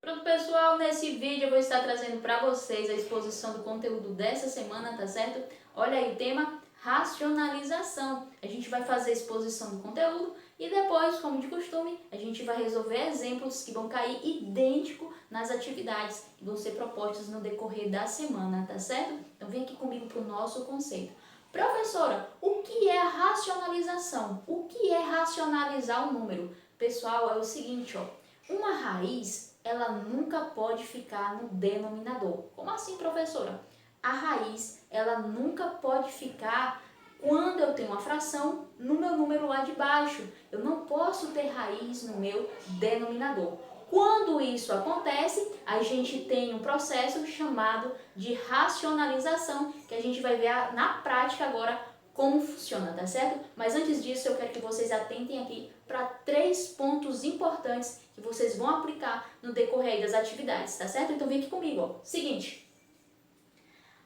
Pronto, pessoal, nesse vídeo eu vou estar trazendo para vocês a exposição do conteúdo dessa semana, tá certo? Olha aí o tema, racionalização. A gente vai fazer a exposição do conteúdo e depois, como de costume, a gente vai resolver exemplos que vão cair idêntico nas atividades que vão ser propostas no decorrer da semana, tá certo? Então vem aqui comigo para o nosso conceito. Professora, o que é a racionalização? O que é racionalizar um número? Pessoal, é o seguinte, ó. Uma raiz, ela nunca pode ficar no denominador. Como assim, professora? A raiz, ela nunca pode ficar quando eu tenho uma fração no meu número lá de baixo. Eu não posso ter raiz no meu denominador. Quando isso acontece, a gente tem um processo chamado de racionalização, que a gente vai ver na prática agora como funciona, tá certo? Mas antes disso, eu quero que vocês atentem aqui para 3 pontos importantes que vocês vão aplicar no decorrer das atividades, tá certo? Então vem aqui comigo, ó. Seguinte,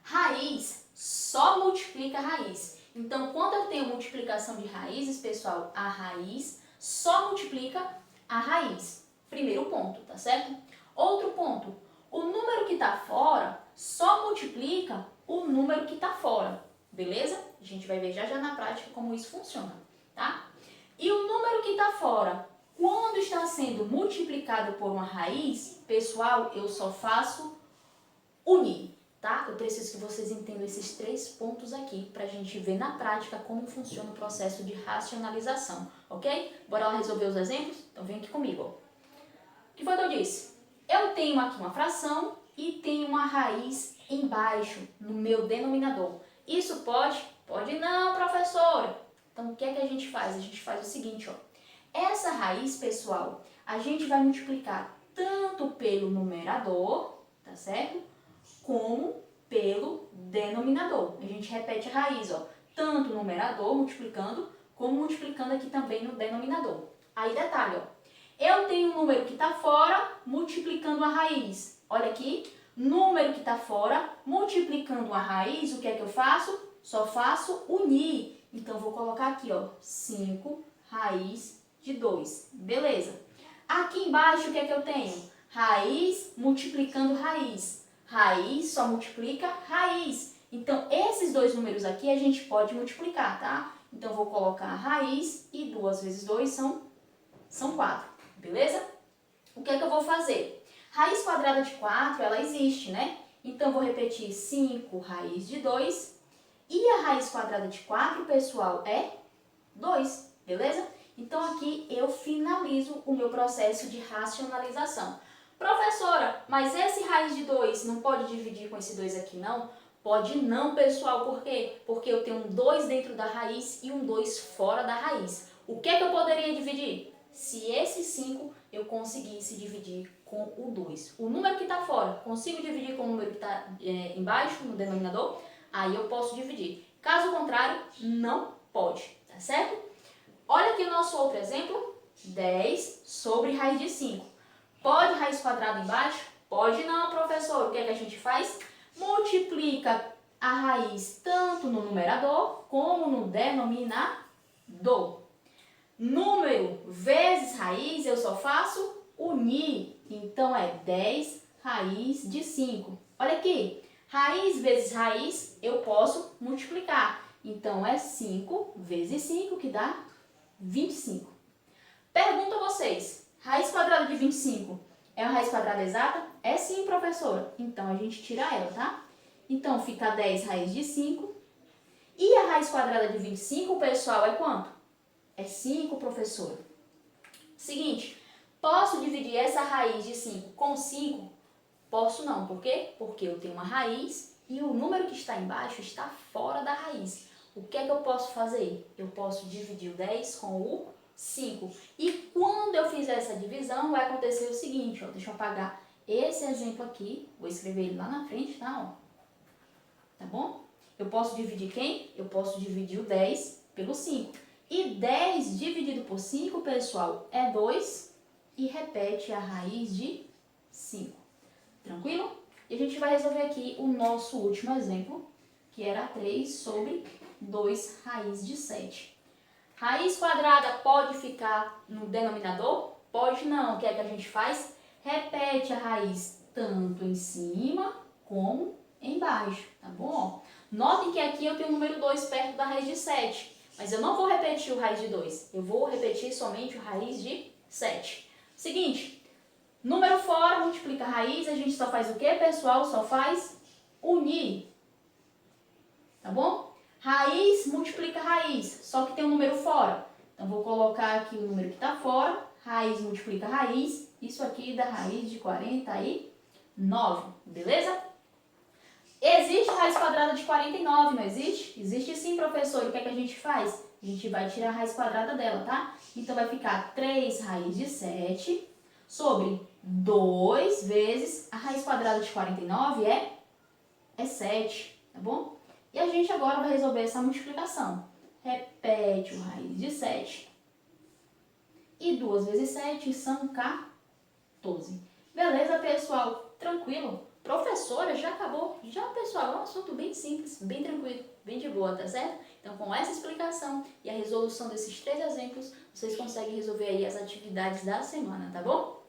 raiz só multiplica raiz. Então, quando eu tenho multiplicação de raízes, pessoal, a raiz só multiplica a raiz. Primeiro ponto, tá certo? Outro ponto, o número que está fora só multiplica o número que está fora. Beleza? A gente vai ver já na prática como isso funciona, tá? E o número que está fora, quando está sendo multiplicado por uma raiz, pessoal, eu só faço unir, tá? Eu preciso que vocês entendam esses 3 pontos aqui para a gente ver na prática como funciona o processo de racionalização, ok? Bora lá resolver os exemplos? Então vem aqui comigo, ó. O que foi que eu disse? Eu tenho aqui uma fração e tenho uma raiz embaixo, no meu denominador. Isso pode? Pode não, professora. Então, o que é que a gente faz? A gente faz o seguinte, ó. Essa raiz, pessoal, a gente vai multiplicar tanto pelo numerador, tá certo? Como pelo denominador. A gente repete a raiz, ó. Tanto o numerador multiplicando, como multiplicando aqui também no denominador. Aí, detalhe, ó. Eu tenho um número que está fora multiplicando a raiz. Olha aqui, número que está fora multiplicando a raiz, o que é que eu faço? Só faço unir. Então, vou colocar aqui, ó, 5 raiz de 2. Beleza. Aqui embaixo, o que é que eu tenho? Raiz multiplicando raiz. Raiz só multiplica raiz. Então, esses dois números aqui a gente pode multiplicar, tá? Então, vou colocar a raiz e 2 vezes 2 são 4. Beleza? O que é que eu vou fazer? Raiz quadrada de 4, ela existe, né? Então, vou repetir 5 raiz de 2. E a raiz quadrada de 4, pessoal, é 2. Beleza? Então, aqui eu finalizo o meu processo de racionalização. Professora, mas esse raiz de 2 não pode dividir com esse 2 aqui, não? Pode não, pessoal. Por quê? Porque eu tenho um 2 dentro da raiz e um 2 fora da raiz. O que é que eu poderia dividir? Se esse 5 eu conseguisse dividir com o 2. O número que está fora, consigo dividir com o número que está embaixo, no denominador? Aí eu posso dividir. Caso contrário, não pode, tá certo? Olha aqui o nosso outro exemplo, 10 sobre raiz de 5. Pode raiz quadrada embaixo? Pode não, professor. O que é que a gente faz? Multiplica a raiz tanto no numerador como no denominador. Número vezes raiz, eu só faço unir. Então, é 10 raiz de 5. Olha aqui, raiz vezes raiz, eu posso multiplicar. Então, é 5 vezes 5, que dá 25. Pergunto a vocês, raiz quadrada de 25 é uma raiz quadrada exata? É sim, professora. Então, a gente tira ela, tá? Então, fica 10 raiz de 5. E a raiz quadrada de 25, pessoal, é quanto? É 5, professora. Seguinte, posso dividir essa raiz de 5 com 5? Posso não. Por quê? Porque eu tenho uma raiz e o número que está embaixo está fora da raiz. O que é que eu posso fazer? Eu posso dividir o 10 com o 5. E quando eu fizer essa divisão, vai acontecer o seguinte, ó. Deixa eu apagar esse exemplo aqui. Vou escrever ele lá na frente, tá? Ó. Tá bom? Eu posso dividir quem? Eu posso dividir o 10 pelo 5. E 10 dividido por 5, pessoal, é 2 e repete a raiz de 5. Tranquilo? E a gente vai resolver aqui o nosso último exemplo, que era 3 sobre 2 raiz de 7. Raiz quadrada pode ficar no denominador? Pode não. O que é que a gente faz? repete a raiz tanto em cima como embaixo, tá bom? Notem que aqui eu tenho o número 2 perto da raiz de 7, mas eu não vou repetir o raiz de 2, eu vou repetir somente o raiz de 7. Seguinte, número fora multiplica a raiz, a gente só faz o quê, pessoal? Só faz unir, tá bom? Raiz multiplica raiz, só que tem um número fora. Então, vou colocar aqui o número que está fora, raiz multiplica raiz, isso aqui dá raiz de 49, beleza? Existe raiz quadrada de 49, não existe? Existe sim, professor. E o que é que a gente faz? A gente vai tirar a raiz quadrada dela, tá? Então, vai ficar 3 raiz de 7 sobre 2 vezes a raiz quadrada de 49 é 7, tá bom? E a gente agora vai resolver essa multiplicação. Repete o raiz de 7. E 2 vezes 7 são 14. Beleza, pessoal? Tranquilo? Professora, já acabou? Já, pessoal, é um assunto bem simples, bem tranquilo, bem de boa, tá certo? Então, com essa explicação e a resolução desses 3 exemplos, vocês conseguem resolver aí as atividades da semana, tá bom?